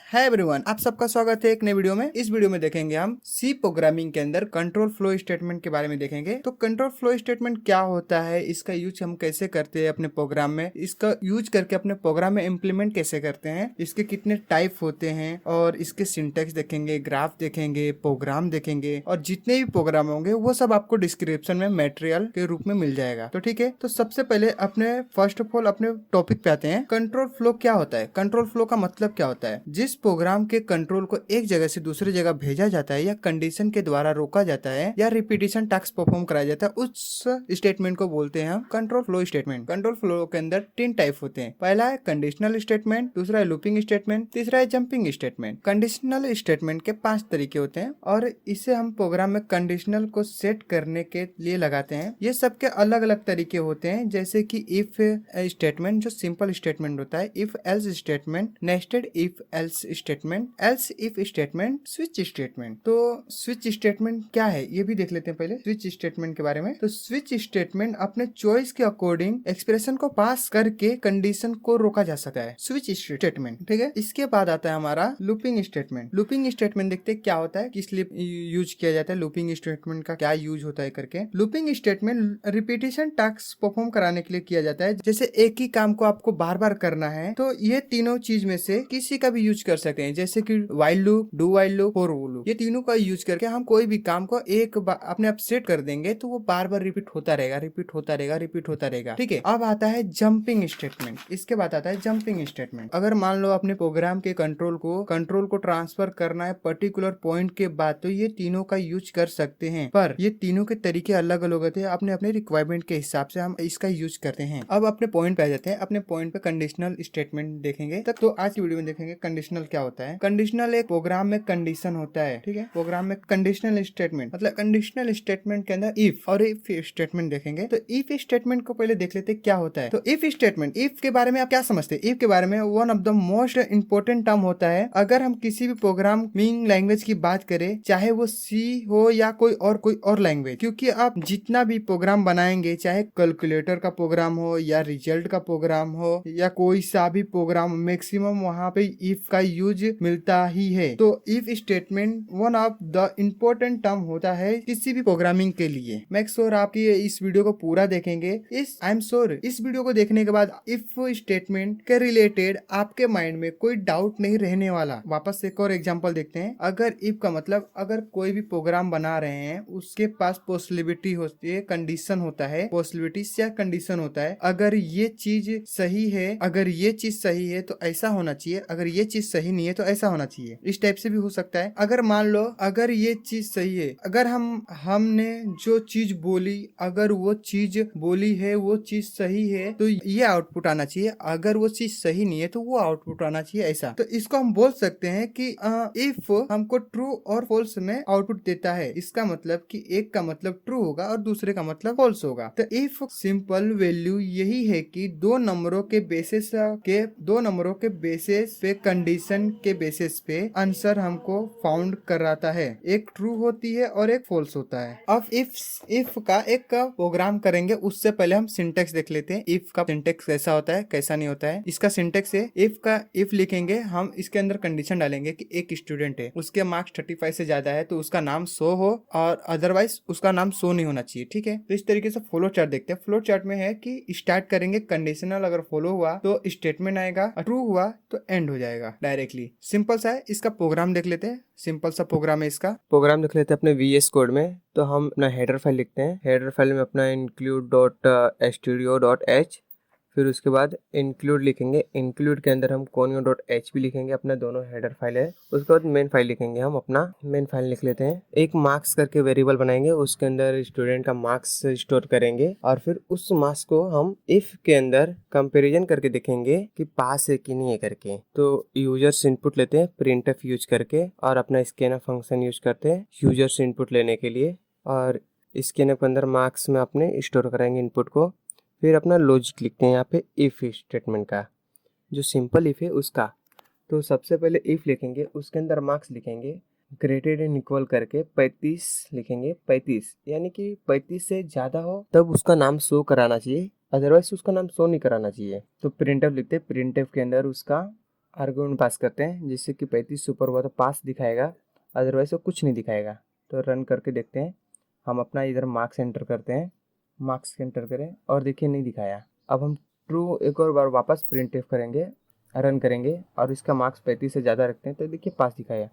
Hi everyone, आप सबका स्वागत है एक नए वीडियो में। इस वीडियो में देखेंगे हम सी प्रोग्रामिंग के अंदर कंट्रोल फ्लो स्टेटमेंट के बारे में देखेंगे। तो कंट्रोल फ्लो स्टेटमेंट क्या होता है, इसका यूज हम कैसे करते हैं अपने प्रोग्राम में, इसका यूज करके अपने प्रोग्राम में इम्प्लीमेंट कैसे करते हैं, इसके कितने टाइप होते हैं और इसके सिंटेक्स देखेंगे, ग्राफ देखेंगे, प्रोग्राम देखेंगे और जितने भी प्रोग्राम होंगे वो सब आपको डिस्क्रिप्शन में मटेरियल के रूप में मिल जाएगा। तो ठीक है, तो सबसे पहले अपने फर्स्ट ऑफ ऑल अपने टॉपिक पे आते हैं। कंट्रोल फ्लो क्या होता है? कंट्रोल फ्लो का मतलब क्या होता है? जिस प्रोग्राम के कंट्रोल को एक जगह से दूसरी जगह भेजा जाता है या कंडीशन के द्वारा रोका जाता है या रिपीटिशन टास्क परफॉर्म कराया जाता है, उस स्टेटमेंट को बोलते हैं हम control flow statement. Control flow के अंदर 3 टाइप होते हैं। पहला है कंडीशनल स्टेटमेंट, दूसरा है लूपिंग स्टेटमेंट, तीसरा है जंपिंग स्टेटमेंट। कंडीशनल स्टेटमेंट के 5 तरीके होते हैं और इसे हम प्रोग्राम में कंडीशनल को सेट करने के लिए लगाते हैं। ये सबके अलग अलग तरीके होते हैं, जैसे कि इफ स्टेटमेंट जो सिंपल स्टेटमेंट होता है, if else statement, nested if else statement, else if statement, switch statement. तो स्विच स्टेटमेंट क्या है ये भी देख लेते हैं पहले स्विच स्टेटमेंट के बारे में। तो स्विच स्टेटमेंट अपने चॉइस के अकॉर्डिंग एक्सप्रेशन को पास करके कंडीशन को रोका जा सकता है, स्विच स्टेटमेंट। ठीक है, इसके बाद आता है हमारा लूपिंग स्टेटमेंट। लूपिंग स्टेटमेंट देखते हैं क्या होता है, किस लिए यूज किया जाता है, लूपिंग स्टेटमेंट का क्या यूज होता है करके। Looping statement repetition task perform कराने के लिए किया जाता है। जैसे एक ही काम को आपको बार बार करना है तो ये तीनों चीज में से किसी का भी यूज कर सकते हैं, जैसे कि while loop, do while loop, for loop. ये तीनों का यूज करके हम कोई भी काम को एक बार अपने आप सेट कर देंगे तो वो बार बार रिपीट होता रहेगा, रिपीट होता रहेगा, रिपीट होता रहेगा। ठीक है, अब आता है जंपिंग स्टेटमेंट। इसके बाद आता है जंपिंग स्टेटमेंट। अगर मान लो अपने प्रोग्राम के कंट्रोल को ट्रांसफर करना है पर्टिकुलर पॉइंट के बाद, तो ये तीनों का यूज कर सकते हैं, पर ये तीनों के तरीके अलग अलग होते हैं। अपने अपने रिक्वायरमेंट के हिसाब से हम इसका यूज करते हैं। अब अपने पॉइंट पे आ जाते हैं। अपने पॉइंट पे कंडीशनल स्टेटमेंट देखेंगे तक। तो आज की वीडियो में देखेंगे कंडीशनल क्या होता है। कंडीशनल एक प्रोग्राम में कंडीशन होता है। ठीक है, प्रोग्राम में कंडीशनल स्टेटमेंट मतलब कंडीशनल स्टेटमेंट के अंदर इफ और इफ स्टेटमेंट देखेंगे। तो इफ स्टेटमेंट को पहले देख लेते हैं क्या होता है। तो इफ स्टेटमेंट, इफ के बारे में आप क्या समझते हैं? इफ के बारे में one of the most important term होता है। अगर हम किसी भी प्रोग्रामिंग लैंग्वेज की बात करें, चाहे वो सी हो या कोई और लैंग्वेज, क्योंकि आप जितना भी प्रोग्राम बनाएंगे, चाहे कैलकुलेटर का प्रोग्राम हो या रिजल्ट का प्रोग्राम हो या कोई सा भी प्रोग्राम, मैक्सिमम वहाँ पे इफ का यूज मिलता ही है। तो if statement one of the important term होता है किसी भी प्रोग्रामिंग के लिए। मेक श्योर आप ये इस वीडियो को पूरा देखेंगे। आई एम श्योर इस वीडियो को देखने के बाद इफ स्टेटमेंट के रिलेटेड आपके माइंड में कोई डाउट नहीं रहने वाला। वापस एक और एग्जांपल देखते हैं। अगर इफ का मतलब अगर कोई भी प्रोग्राम बना रहे हैं, उसके पास पॉसिबिलिटी होती है, कंडीशन होता है, पॉसिबिलिटी या कंडीशन होता है। अगर ये चीज सही है, अगर ये चीज सही है तो ऐसा होना चाहिए, अगर ये चीज सही नहीं है तो ऐसा होना चाहिए। इस टाइप से भी हो सकता है। अगर मान लो अगर ये चीज सही है, अगर हमने जो चीज बोली, अगर वो चीज बोली है वो चीज सही है तो ये आउटपुट आना चाहिए, अगर वो चीज सही नहीं है तो वो आउटपुट आना चाहिए, ऐसा। तो इसको हम बोल सकते हैं कि इफ हमको ट्रू और फॉल्स में आउटपुट देता है, इसका मतलब कि एक का मतलब ट्रू होगा और दूसरे का मतलब फॉल्स होगा। तो इफ सिंपल वैल्यू यही है कि दो नंबरों के बेसिस पे कंडीशन के बेसिस पे आंसर हमको फाउंड कराता है। एक ट्रू होती है और एक फॉल्स होता है। अब इफ का एक प्रोग्राम करेंगे उससे पहले हम सिंटेक्स देख लेते हैं। इफ का सिंटेक्स कैसा होता है, कैसा नहीं होता है। इसका सिंटेक्स है, इफ लिखेंगे हम, इसके अंदर कंडीशन डालेंगे कि एक स्टूडेंट है, उसके मार्क्स 35 से ज्यादा है तो उसका नाम शो हो और अदरवाइज उसका नाम शो नहीं होना चाहिए। ठीक है, तो इस तरीके से फ्लो चार्ट देखते हैं। फ्लो चार्ट में है कि स्टार्ट करेंगे कंडीशनल, अगर फॉलो हुआ तो स्टेटमेंट आएगा, ट्रू हुआ तो एंड हो जाएगा डायरेक्टली। सिंपल सा है। इसका प्रोग्राम देख लेते हैं। सिंपल सा प्रोग्राम है। इसका प्रोग्राम देख लेते हैं अपने VS कोड में। तो हम अपना हेडर फाइल लिखते हैं। हेडर फाइल में अपना include.stdio.h, फिर उसके बाद इंक्लूड लिखेंगे। इंक्लूड के अंदर हम conio.hp लिखेंगे, अपना दोनों हेडर फाइल है। उसके बाद मेन फाइल लिखेंगे। हम अपना मेन फाइल लिख लेते हैं। एक मार्क्स करके वेरिएबल बनाएंगे, उसके अंदर स्टूडेंट का मार्क्स स्टोर करेंगे और फिर उस मार्क्स को हम इफ के अंदर कंपैरिजन करके देखेंगे कि पास है कि नहीं है करके। तो यूजर्स इनपुट लेते हैं printf यूज करके और अपना स्कैनर फंक्शन यूज करते हैं यूजर्स इनपुट लेने के लिए, और स्कैनर के अंदर मार्क्स में अपने स्टोर करेंगे इनपुट को। फिर अपना लॉजिक लिखते हैं यहाँ पे इफ स्टेटमेंट का, जो सिंपल इफ है उसका। तो सबसे पहले इफ लिखेंगे, उसके अंदर मार्क्स लिखेंगे, ग्रेटेड एंड इक्वल करके 35 लिखेंगे। 35 यानी कि 35 से ज़्यादा हो तब उसका नाम शो कराना चाहिए, अदरवाइज उसका नाम शो नहीं कराना चाहिए। तो प्रिंटफ लिखते हैं, प्रिंटफ के अंदर उसका आर्गुमेंट पास करते हैं, जिससे कि 35 ऊपर हुआ तो पास दिखाएगा, अदरवाइज वो कुछ नहीं दिखाएगा। तो रन करके देखते हैं। हम अपना इधर मार्क्स एंटर करते हैं, मार्क्स एंटर करें और देखिए नहीं दिखाया। अब हम ट्रू एक और बार वापस प्रिंट करेंगे, रन करेंगे और इसका मार्क्स 35 से ज़्यादा रखते हैं तो देखिए पास दिखाया।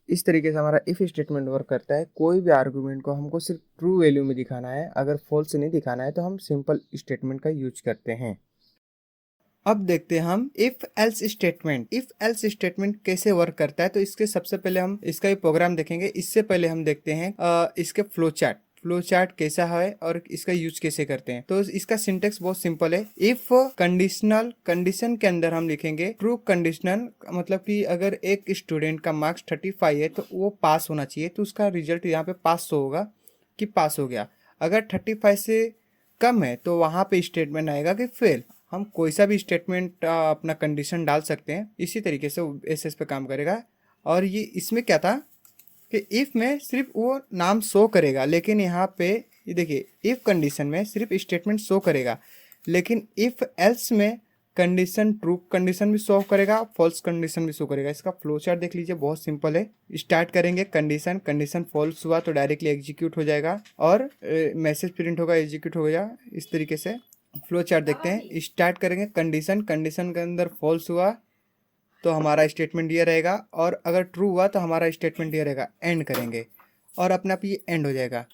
इस तरीके से हमारा इफ़ स्टेटमेंट वर्क करता है। कोई भी आर्गुमेंट को हमको सिर्फ ट्रू वैल्यू में दिखाना है, अगर फॉल्स नहीं दिखाना है तो हम सिंपल स्टेटमेंट का यूज करते हैं। अब देखते हैं हम if else statement. If else statement कैसे वर्क करता है, तो इसके सबसे पहले हम इसका ही प्रोग्राम देखेंगे। इससे पहले हम देखते हैं इसके फ्लो चार्ट कैसा है और इसका यूज कैसे करते हैं। तो इसका सिंटेक्स बहुत सिंपल है। इफ कंडीशन के अंदर हम लिखेंगे ट्रू कंडीशनल, मतलब कि अगर एक स्टूडेंट का मार्क्स 35 है तो वो पास होना चाहिए, तो उसका रिजल्ट यहाँ पे पास होगा कि पास हो गया। अगर 35 से कम है तो वहाँ पे स्टेटमेंट आएगा कि फेल। हम कोई सा भी स्टेटमेंट अपना कंडीशन डाल सकते हैं, इसी तरीके से वो एसएस पे काम करेगा। और ये इसमें क्या था कि इफ में सिर्फ वो नाम शो करेगा, लेकिन यहाँ पे ये देखिए इफ कंडीशन में सिर्फ स्टेटमेंट शो करेगा, लेकिन इफ एल्स में कंडीशन ट्रू कंडीशन भी शो करेगा, फॉल्स कंडीशन भी शो करेगा। इसका फ्लो चार्ट देख लीजिए, बहुत सिंपल है। स्टार्ट करेंगे कंडीशन फॉल्स हुआ तो डायरेक्टली एग्जीक्यूट हो जाएगा और मैसेज प्रिंट होगा, एग्जीक्यूट हो गया। इस तरीके से फ्लो चार्ट देखते हैं। स्टार्ट करेंगे कंडीशन के अंदर फॉल्स हुआ तो हमारा स्टेटमेंट ये रहेगा, और अगर ट्रू हुआ तो हमारा स्टेटमेंट ये रहेगा। एंड करेंगे और अपना आप ये एंड हो जाएगा।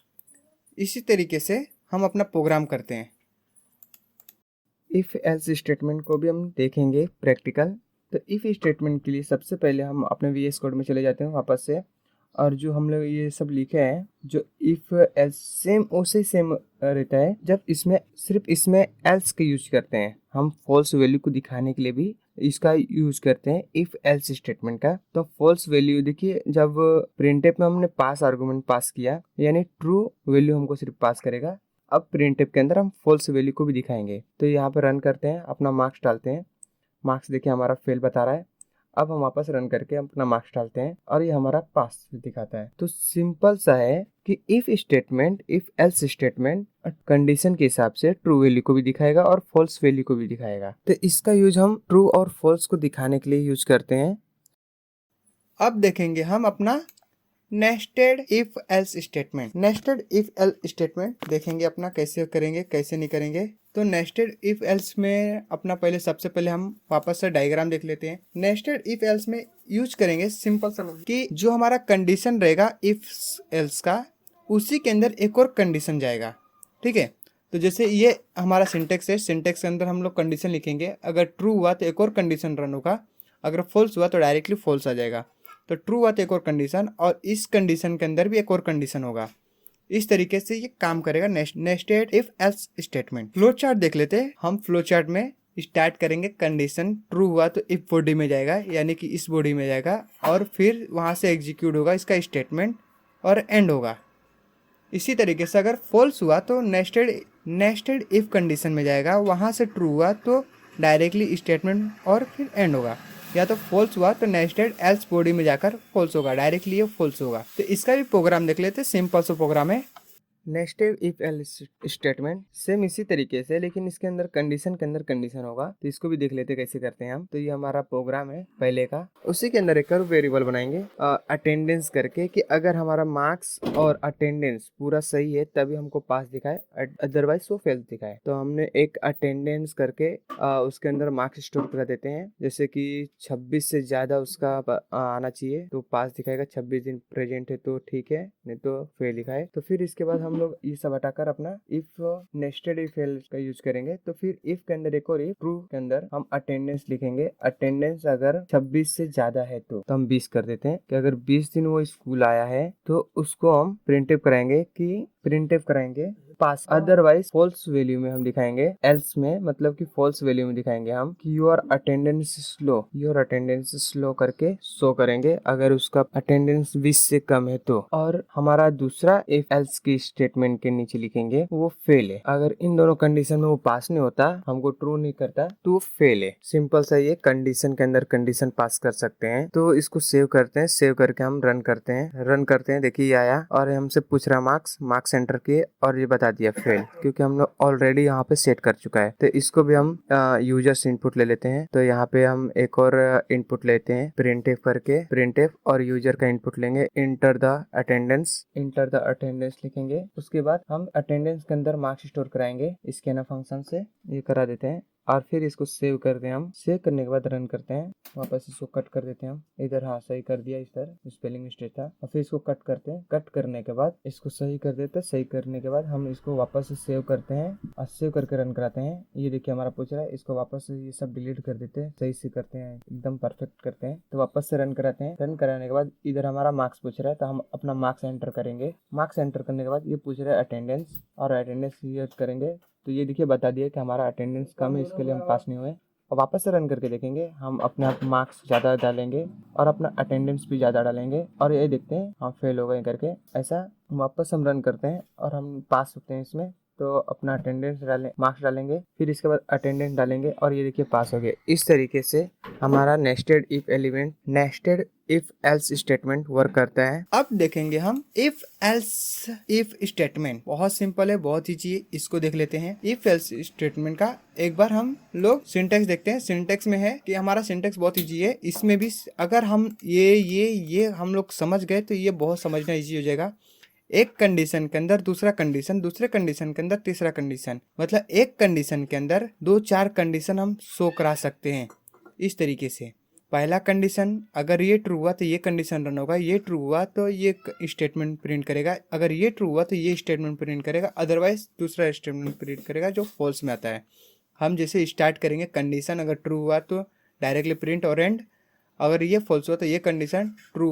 इसी तरीके से हम अपना प्रोग्राम करते हैं। इफ़ एल्स स्टेटमेंट को भी हम देखेंगे प्रैक्टिकल। तो इफ़ स्टेटमेंट के लिए सबसे पहले हम अपने VS कोड में चले जाते हैं वापस से, और जो हम लोग ये सब लिखे हैं, जो इफ़ एल्स सेम उसे सेम रहता है। जब इसमें एल्स का यूज करते हैं, हम फॉल्स वैल्यू को दिखाने के लिए भी इसका यूज करते हैं इफ एल्स स्टेटमेंट का। तो फॉल्स वैल्यू देखिए, जब प्रिंटफ में हमने पास आर्गुमेंट पास किया, यानी ट्रू वैल्यू हमको सिर्फ पास करेगा। अब प्रिंटफ के अंदर हम फॉल्स वैल्यू को भी दिखाएंगे। तो यहाँ पर रन करते हैं, अपना मार्क्स डालते हैं। मार्क्स देखिए हमारा फेल बता रहा है। अब हम वापस रन करके अपना मार्क्स डालते हैं और ये हमारा पास दिखाता है। तो सिंपल सा है कि इफ एल्स स्टेटमेंट कंडीशन के हिसाब से ट्रू वैल्यू को भी दिखाएगा और फॉल्स वैल्यू को भी दिखाएगा। तो इसका यूज हम ट्रू और फॉल्स को दिखाने के लिए यूज करते हैं। अब देखेंगे हम अपना नेस्टेड इफ एल्स स्टेटमेंट देखेंगे अपना कैसे करेंगे, कैसे नहीं करेंगे। तो नेस्टेड इफ एल्स में अपना सबसे पहले हम वापस से डायग्राम देख लेते हैं। नेस्टेड इफ एल्स में यूज करेंगे सिंपल सा कि जो हमारा कंडीशन रहेगा इफ एल्स का, उसी के अंदर एक और कंडीशन जाएगा। ठीक है, तो जैसे ये हमारा सिंटेक्स है, सिंटेक्स के अंदर हम लोग कंडीशन लिखेंगे। अगर ट्रू हुआ तो एक और कंडीशन रन होगा, अगर फॉल्स हुआ तो डायरेक्टली फॉल्स आ जाएगा। तो ट्रू हुआ तो एक और कंडीशन, और इस कंडीशन के अंदर भी एक और कंडीशन होगा। इस तरीके से ये काम करेगा nested if else statement. Flow chart देख लेते हैं हम। फ्लो चार्ट में स्टार्ट करेंगे, कंडीशन ट्रू हुआ तो इफ बॉडी में जाएगा, यानी कि इस बॉडी में जाएगा, और फिर वहां से एग्जीक्यूट होगा इसका स्टेटमेंट और एंड होगा। इसी तरीके से अगर फॉल्स हुआ तो नेस्टेड इफ कंडीशन में जाएगा, वहां से ट्रू हुआ तो डायरेक्टली स्टेटमेंट और फिर एंड होगा, या तो फॉल्स हुआ तो नेस्टेड एल्स बॉडी में जाकर फॉल्स होगा, डायरेक्टली ये फॉल्स होगा। तो इसका भी प्रोग्राम देख लेते हैं। सिंपल सा प्रोग्राम है nested if else statement, same इसी तरीके से, लेकिन इसके अंदर कंडीशन के अंदर कंडीशन होगा। तो इसको भी देख लेते कैसे करते हैं हम। तो ये हमारा प्रोग्राम है पहले का। उसी के अंदर एक और वेरिएबल बनाएंगे अटेंडेंस करके, कि अगर हमारा मार्क्स और अटेंडेंस पूरा सही है तभी हमको पास दिखाए, अदरवाइज वो फेल दिखाए। तो हमने एक अटेंडेंस करके उसके अंदर मार्क्स स्टोर कर देते हैं, जैसे कि 26 से ज्यादा उसका आना चाहिए तो पास दिखाएगा, 26 दिन प्रेजेंट है तो ठीक है, नहीं तो फेल दिखाए। तो फिर इसके बाद हम लोग ये सब हटाकर अपना इफ नेस्टेड इफ एल्स का यूज करेंगे। तो फिर इफ के अंदर एक और इफ, ट्रू के अंदर हम अटेंडेंस लिखेंगे। अटेंडेंस अगर 26 से ज्यादा है तो हम 20 कर देते हैं, कि अगर 20 दिन वो स्कूल आया है तो उसको हम प्रिंटफ कराएंगे पास, अदरवाइज फॉल्स वैल्यू में हम दिखाएंगे। एल्स में मतलब कि फॉल्स वैल्यू में दिखाएंगे हम कि योर अटेंडेंस स्लो करके शो करेंगे, अगर उसका अटेंडेंस 20 से कम है तो। और हमारा दूसरा इफ एल्स की स्टेटमेंट के नीचे लिखेंगे वो फेल है। अगर इन दोनों कंडीशन में वो पास नहीं होता, हमको ट्रू नहीं करता, तो वो फेल है। सिंपल सा ये कंडीशन के अंदर कंडीशन पास कर सकते हैं। तो इसको सेव करते हैं, सेव करके हम रन करते हैं। देखिए ये आया और हमसे पूछ रहा मार्क्स एंटर किए और ये बता बता दिया फेल, क्योंकि हम लोग ऑलरेडी यहाँ पे सेट कर चुका है। तो इसको भी हम यूजर्स इनपुट ले लेते हैं। तो यहाँ पे हम एक और इनपुट लेते हैं प्रिंटफ करके, प्रिंटफ और यूजर का इनपुट लेंगे, इंटर द अटेंडेंस लिखेंगे। उसके बाद हम अटेंडेंस के अंदर मार्क्स स्टोर कराएंगे स्कैनर फंक्शन से, ये करा देते हैं। और फिर इसको सेव करते हैं हम। सेव करने के बाद रन करते हैं, वापस इसको कट कर देते हैं हम इधर। हाँ, सही कर दिया, इधर स्पेलिंग मिस्टेक था। और फिर इसको कट करते हैं। कट करने के बाद इसको सही कर देते हैं। सही करने के बाद हम इसको वापस से सेव करते हैं और सेव करके रन कराते हैं। ये देखिए हमारा पूछ रहा है, इसको वापस से ये सब डिलीट कर देते हैं, सही से करते हैं, एकदम परफेक्ट करते हैं। तो वापस से रन कराते हैं। रन कराने के बाद इधर हमारा मार्क्स पूछ रहा है, तो हम अपना मार्क्स एंटर करेंगे। मार्क्स एंटर करने के बाद ये पूछ रहा है अटेंडेंस, और अटेंडेंस यूज करेंगे। तो ये देखिए बता दिया कि हमारा अटेंडेंस कम है, इसके लिए हम पास नहीं हुए। और वापस से रन करके देखेंगे, हम अपने आप मार्क्स ज़्यादा डालेंगे और अपना अटेंडेंस भी ज़्यादा डालेंगे, और ये देखते हैं हम फेल हो गए करके। ऐसा वापस हम रन करते हैं और हम पास होते हैं इसमें। तो अपना अटेंडेंस डालें, मार्क्स डालेंगे, फिर इसके बाद अटेंडेंस डालेंगे, और ये देखिए पास हो गए। इस तरीके से हमारा nested if else statement work करता है। अब देखेंगे हम इफ स्टेटमेंट। बहुत सिंपल है, बहुत इजी है, इसको देख लेते हैं। इफ एल्स स्टेटमेंट का एक बार हम लोग सिंटेक्स देखते हैं। सिंटेक्स में है कि हमारा सिंटेक्स बहुत इजी है। इसमें भी अगर हम ये हम लोग समझ गए तो ये बहुत समझना इजी हो जाएगा। एक कंडीशन के अंदर दूसरा कंडीशन, दूसरे कंडीशन के अंदर तीसरा कंडीशन, मतलब एक कंडीशन के अंदर 2-4 कंडीशन हम शो करा सकते हैं इस तरीके से। पहला कंडीशन अगर ये ट्रू हुआ तो ये कंडीशन रन होगा, ये ट्रू हुआ तो ये स्टेटमेंट प्रिंट करेगा, अगर ये ट्रू हुआ तो ये स्टेटमेंट प्रिंट करेगा, अदरवाइज दूसरा स्टेटमेंट प्रिंट करेगा जो फॉल्स में आता है। हम जैसे स्टार्ट करेंगे, कंडीशन अगर ट्रू हुआ तो डायरेक्टली प्रिंट और एंड, अगर ये फॉल्स हुआ तो ये कंडीशन, ट्रू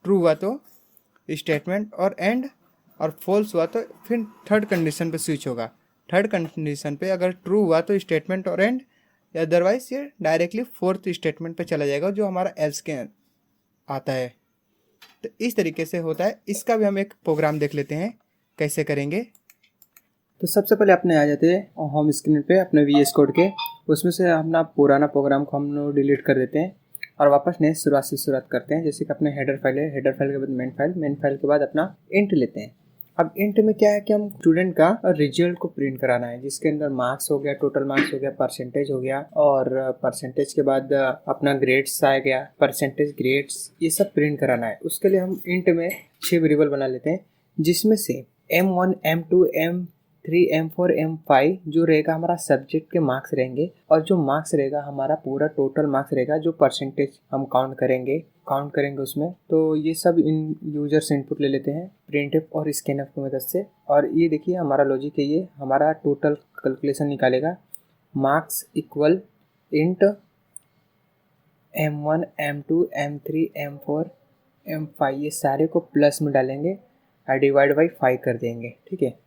हुआ तो स्टेटमेंट और एंड, और फॉल्स हुआ तो फिर थर्ड कंडीशन पे स्विच होगा। थर्ड कंडीशन पे अगर ट्रू हुआ तो स्टेटमेंट और एंड, या अदरवाइज ये डायरेक्टली फोर्थ स्टेटमेंट पे चला जाएगा जो हमारा एल्स के आता है। तो इस तरीके से होता है। इसका भी हम एक प्रोग्राम देख लेते हैं कैसे करेंगे। तो सबसे पहले अपने आ जाते हैं होम स्क्रीन पे अपने VS कोड के, उसमें से अपना पुराना प्रोग्राम को हम लोग डिलीट कर देते हैं और वापस नए शुरुआत करते हैं। जैसे कि अपने हेडर फाइल है, हेडर फाइल के बाद मेन फाइल के बाद अपना इंट लेते हैं। अब इंट में क्या है कि हम स्टूडेंट का रिजल्ट को प्रिंट कराना है, जिसके अंदर मार्क्स हो गया, टोटल मार्क्स हो गया, परसेंटेज हो गया, और परसेंटेज के बाद अपना ग्रेड्स आ गया, परसेंटेज ग्रेड्स, ये सब प्रिंट कराना है। उसके लिए हम इंट में 6 वेरिएबल बना लेते हैं, जिसमें से M1 M2 M3 M4 M5 जो रहेगा हमारा सब्जेक्ट के मार्क्स रहेंगे, और जो मार्क्स रहेगा हमारा पूरा टोटल मार्क्स रहेगा, जो परसेंटेज हम काउंट करेंगे उसमें। तो ये सब इन यूजर से इनपुट ले लेते हैं प्रिंटफ और स्कैनफ की मदद से। और ये देखिए हमारा लॉजिक है, ये हमारा टोटल कैलकुलेशन निकालेगा। Marks equal int M1 M2 M3 M4 M5, ये सारे को प्लस में डालेंगे और डिवाइड बाई 5 कर देंगे। ठीक है,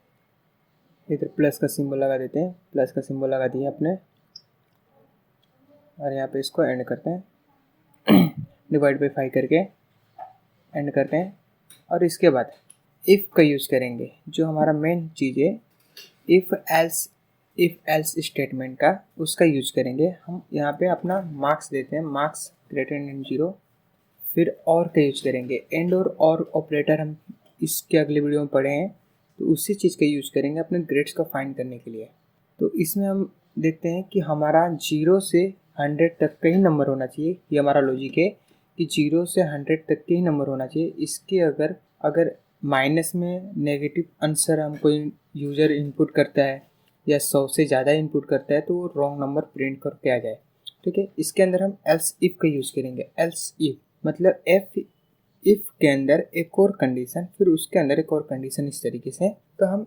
इधर प्लस का सिंबल लगा देते हैं, प्लस का सिंबल लगा दिए अपने, और यहाँ पे इसको एंड करते हैं डिवाइड बाई 5 करके एंड करते हैं। और इसके बाद इफ़ का यूज़ करेंगे, जो हमारा मेन चीज़ है इफ़ एल्स स्टेटमेंट का, उसका यूज करेंगे हम। यहाँ पे अपना मार्क्स देते हैं, मार्क्स ग्रेटर देन 0, फिर और का यूज करेंगे। एंड और ऑपरेटर हम इसके अगले वीडियो में पढ़े हैं, तो उसी चीज़ का यूज करेंगे अपने ग्रेड्स को फाइंड करने के लिए। तो इसमें हम देखते हैं कि हमारा 0 से 100 तक का ही नंबर होना चाहिए। ये हमारा लॉजिक है कि 0 से 100 तक के ही नंबर होना चाहिए। इसके अगर माइनस में नेगेटिव आंसर हम कोई यूज़र इनपुट करता है या 100 से ज़्यादा इनपुट करता है, तो वो रॉन्ग नंबर प्रिंट करके आ जाए। ठीक है, इसके अंदर हम एल्स इफ का यूज़ करेंगे। एल्स इफ मतलब इफ के अंदर एक और कंडीशन, फिर उसके अंदर एक और कंडीशन, इस तरीके से। तो हम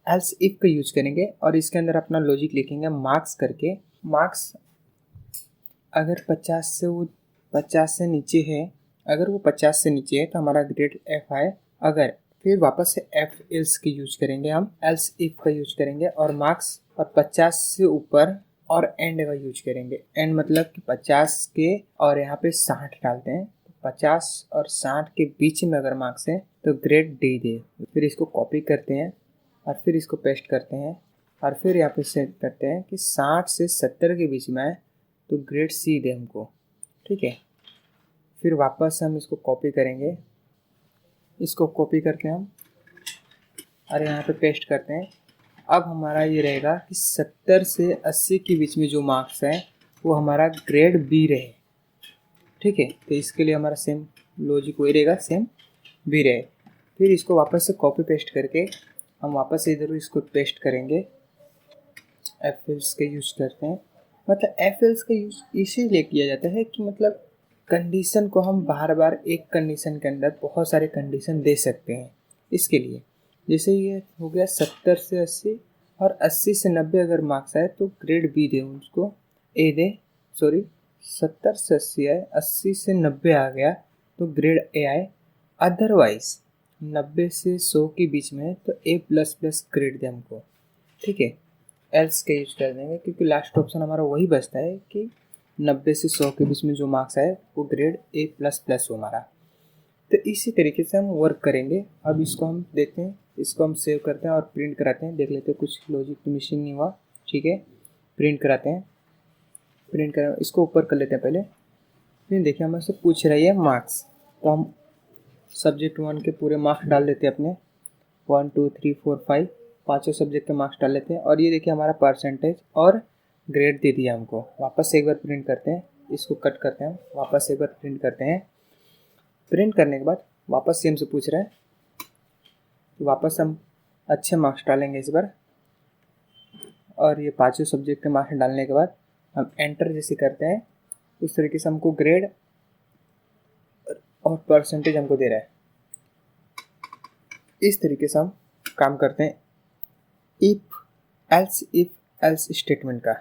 एल्स इफ का यूज करेंगे और इसके अंदर अपना लॉजिक लिखेंगे मार्क्स करके। मार्क्स अगर 50 से नीचे है, अगर वो 50 से नीचे है तो हमारा ग्रेड F है। अगर फिर वापस से एफ एल्स की यूज करेंगे, हम एल्स इफ का यूज करेंगे, और मार्क्स और 50 से ऊपर और एंड का यूज करेंगे। एंड मतलब कि 50 के और यहाँ पे 60 डालते हैं, 50 और 60 के बीच में अगर मार्क्स है तो ग्रेड डी दे। फिर इसको कॉपी करते हैं और फिर इसको पेस्ट करते हैं, और फिर यहाँ पे सेट करते हैं कि 60 से 70 के बीच में है तो ग्रेड सी दे हमको। ठीक है, फिर वापस हम इसको कॉपी करेंगे, इसको कॉपी करके हम और यहाँ पे पेस्ट करते हैं। अब हमारा ये रहेगा कि 70 से 80 के बीच में जो मार्क्स है वो हमारा ग्रेड बी रहे। ठीक है, तो इसके लिए हमारा सेम लॉजिक वही रहेगा, सेम बी रहे। फिर इसको वापस से कॉपी पेस्ट करके हम वापस से इधर इसको पेस्ट करेंगे। एफएल्स का यूज़ करते हैं, मतलब एफएल्स का यूज़ इसीलिए किया जाता है कि मतलब कंडीशन को हम बार बार एक कंडीशन के अंदर बहुत सारे कंडीशन दे सकते हैं। इसके लिए जैसे ये हो गया 70 से 80 और 80 से 90 अगर मार्क्स आए तो ग्रेड बी दे, उसको ए दे। सॉरी, 70 से 80 आए, 80 से 90 आ गया तो ग्रेड ए आए। अदरवाइज 90 से 100 के बीच में है तो ए प्लस प्लस ग्रेड दे हमको। ठीक है, एल्स का यूज कर देंगे क्योंकि लास्ट ऑप्शन हमारा वही बचता है कि 90 से 100 के बीच में जो मार्क्स आए वो ग्रेड ए प्लस प्लस हो हमारा। तो इसी तरीके से हम वर्क करेंगे। अब इसको हम देखते हैं, इसको हम सेव करते हैं और प्रिंट कराते हैं, देख लेते हैं कुछ लॉजिक तो मिसिंग नहीं हुआ। ठीक है, प्रिंट कराते हैं, प्रिंट कर इसको ऊपर कर लेते हैं पहले। फिर देखिए हमसे पूछ रही है मार्क्स, तो हम सब्जेक्ट 1 के पूरे मार्क्स डाल देते हैं अपने, 1 2 3 4 5 पाँचों सब्जेक्ट के मार्क्स डाल लेते हैं। और ये देखिए हमारा परसेंटेज और ग्रेड दे दिया हमको। वापस से एक बार प्रिंट करते हैं, इसको कट करते हैं, वापस से एक बार प्रिंट करते हैं। प्रिंट करने के बाद वापस से हमसे पूछ रहा है, तो वापस हम अच्छे मार्क्स डालेंगे इस बार। और ये पाँचों सब्जेक्ट के मार्क्स डालने के बाद हम एंटर जैसे करते हैं, उस तरीके से हमको ग्रेड और परसेंटेज हमको दे रहा है। इस तरीके से हम काम करते हैं इफ एल्स स्टेटमेंट का।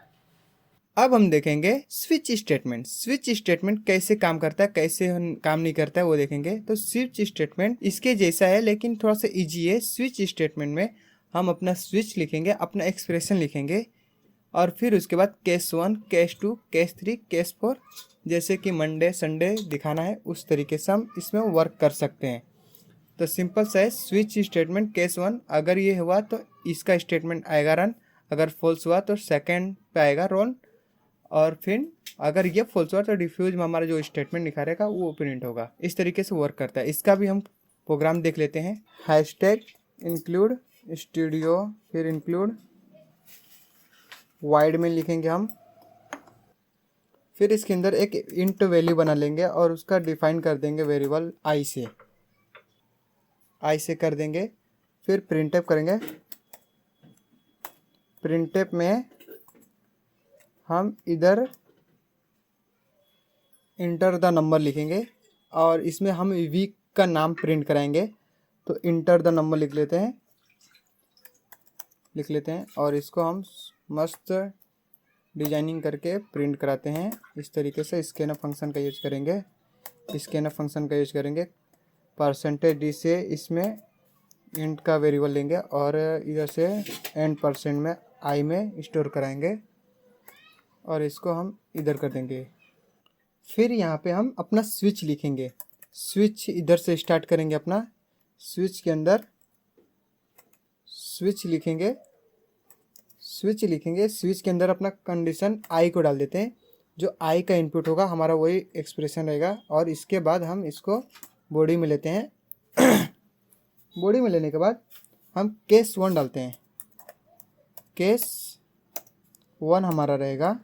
अब हम देखेंगे स्विच स्टेटमेंट। स्विच स्टेटमेंट कैसे काम करता है, कैसे काम नहीं करता है वो देखेंगे। तो स्विच स्टेटमेंट इसके जैसा है लेकिन थोड़ा सा इजी है। स्विच स्टेटमेंट में हम अपना स्विच लिखेंगे, अपना एक्सप्रेशन लिखेंगे और फिर उसके बाद केस 1, केस 2, केस 3, केस 4 जैसे कि मंडे संडे दिखाना है उस तरीके से हम इसमें वर्क कर सकते हैं। तो सिंपल सा है स्विच स्टेटमेंट। केस 1 अगर ये हुआ तो इसका स्टेटमेंट आएगा रन, अगर फॉल्स हुआ तो सेकंड पे आएगा रोल, और फिर अगर ये फॉल्स हुआ तो डिफ्यूज में हमारा जो स्टेटमेंट लिखा रहेगा वो प्रिंट होगा। इस तरीके से वर्क करता है। इसका भी हम प्रोग्राम देख लेते हैं। हैशटैग इंक्लूड स्टूडियो, फिर इंक्लूड वाइड में लिखेंगे हम, फिर इसके अंदर एक इंट वैल्यू बना लेंगे और उसका डिफाइन कर देंगे वेरिएबल आई से कर देंगे। फिर प्रिंटफ करेंगे, प्रिंटफ में हम इधर इंटर द नंबर लिखेंगे और इसमें हम वीक का नाम प्रिंट कराएंगे। तो इंटर द नंबर लिख लेते हैं और इसको हम मस्त डिजाइनिंग करके प्रिंट कराते हैं। इस तरीके से स्कैनअप फंक्शन का यूज करेंगे, परसेंटेज डी से इसमें इंट का वेरिएबल लेंगे और इधर से एंड परसेंट में आई में स्टोर कराएंगे और इसको हम इधर कर देंगे। फिर यहाँ पे हम अपना स्विच लिखेंगे। स्विच इधर से स्टार्ट करेंगे, अपना स्विच के अंदर स्विच लिखेंगे, स्विच के अंदर अपना कंडीशन आई को डाल देते हैं। जो आई का इनपुट होगा हमारा वही एक्सप्रेशन रहेगा। और इसके बाद हम इसको बॉडी में लेते हैं। बॉडी में लेने के बाद हम केस 1 डालते हैं। केस 1 हमारा रहेगा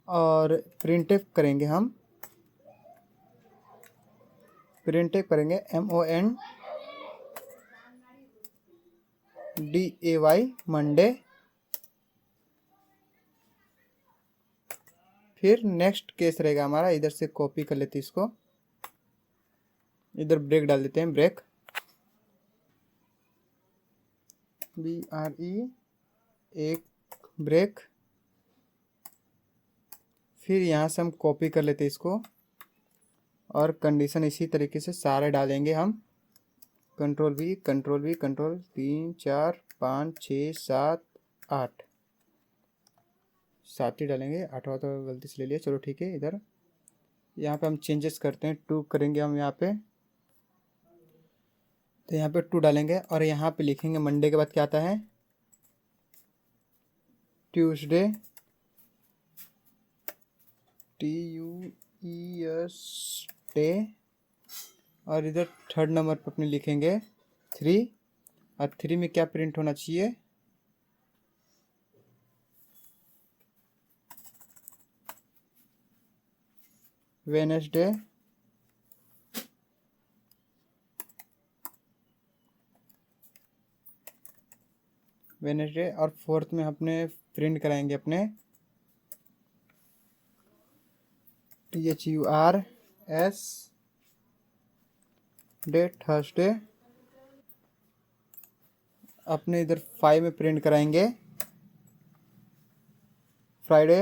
और प्रिंटफ करेंगे हम, MONDAY मंडे। फिर नेक्स्ट केस रहेगा हमारा, इधर से कॉपी कर लेते हैं इसको, इधर ब्रेक डाल देते हैं, ब्रेक BRE एक ब्रेक। फिर यहाँ से हम कॉपी कर लेते हैं इसको और कंडीशन इसी तरीके से सारे डालेंगे हम। कंट्रोल V 3 4 5 6 7 8 7 ही डालेंगे, 8वां तो गलती से ले लिया, चलो ठीक है। इधर यहाँ पे हम चेंजेस करते हैं, 2 करेंगे हम यहाँ पे, तो यहाँ पे 2 डालेंगे और यहाँ पे लिखेंगे मंडे के बाद क्या आता है, ट्यूसडे, TUESDAY। और इधर थर्ड नंबर पर अपने लिखेंगे 3 और 3 में क्या प्रिंट होना चाहिए, वेडनेसडे, वेडनेसडे। और 4th में अपने प्रिंट कराएंगे अपने THURS डे, थर्सडे। अपने इधर 5 में प्रिंट कराएंगे फ्राइडे,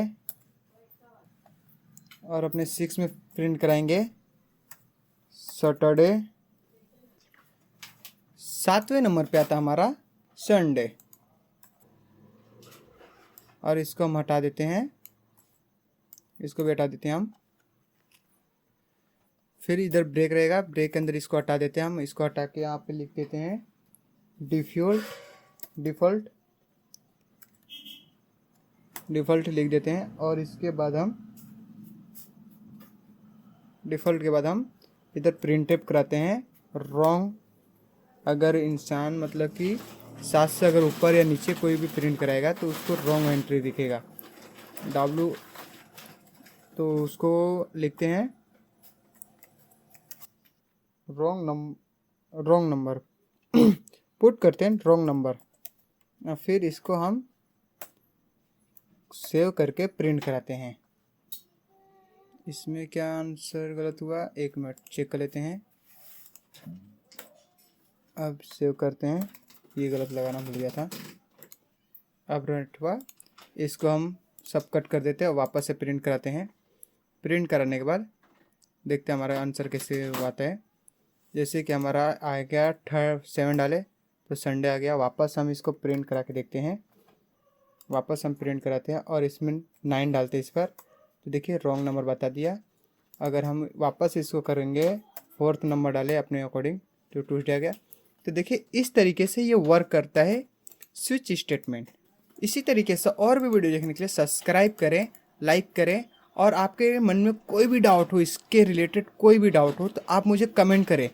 और अपने 6 में प्रिंट कराएंगे सैटरडे। 7वें नंबर पे आता हमारा संडे, और इसको हम हटा देते हैं, इसको भी हटा देते हैं हम। फिर इधर ब्रेक रहेगा, ब्रेक के अंदर इसको हटा देते हैं हम, इसको हटा के यहाँ पे लिख देते हैं डिफ़ॉल्ट लिख देते हैं। और इसके बाद हम डिफ़ॉल्ट के बाद हम इधर प्रिंटफ कराते हैं रॉन्ग। अगर इंसान मतलब कि 7 से अगर ऊपर या नीचे कोई भी प्रिंट कराएगा तो उसको रॉन्ग एंट्री दिखेगा, W। तो उसको लिखते हैं रॉन्ग नंबर पुट करते हैं रॉन्ग नंबर। फिर इसको हम सेव करके प्रिंट कराते हैं। इसमें क्या आंसर गलत हुआ, 1 मिनट चेक कर लेते हैं। अब सेव करते हैं, ये गलत लगाना भूल गया था। अब राइट हुआ, इसको हम सब कट कर देते हैं और वापस से प्रिंट कराते हैं। प्रिंट कराने के बाद देखते हैं हमारा आंसर कैसे आता है। जैसे कि हमारा आ गया 7 डाले तो संडे आ गया। वापस हम इसको प्रिंट करा के देखते हैं, वापस हम प्रिंट कराते हैं और इसमें 9 डालते हैं इस पर, तो देखिए रॉन्ग नंबर बता दिया। अगर हम वापस इसको करेंगे 4th नंबर डाले अपने अकॉर्डिंग तो ट्यूसडे आ गया। तो देखिए इस तरीके से ये वर्क करता है स्विच स्टेटमेंट। इसी तरीके से और भी वीडियो देखने के लिए सब्सक्राइब करें, लाइक करें, और आपके मन में कोई भी डाउट हो, इसके रिलेटेड कोई भी डाउट हो तो आप मुझे कमेंट करें।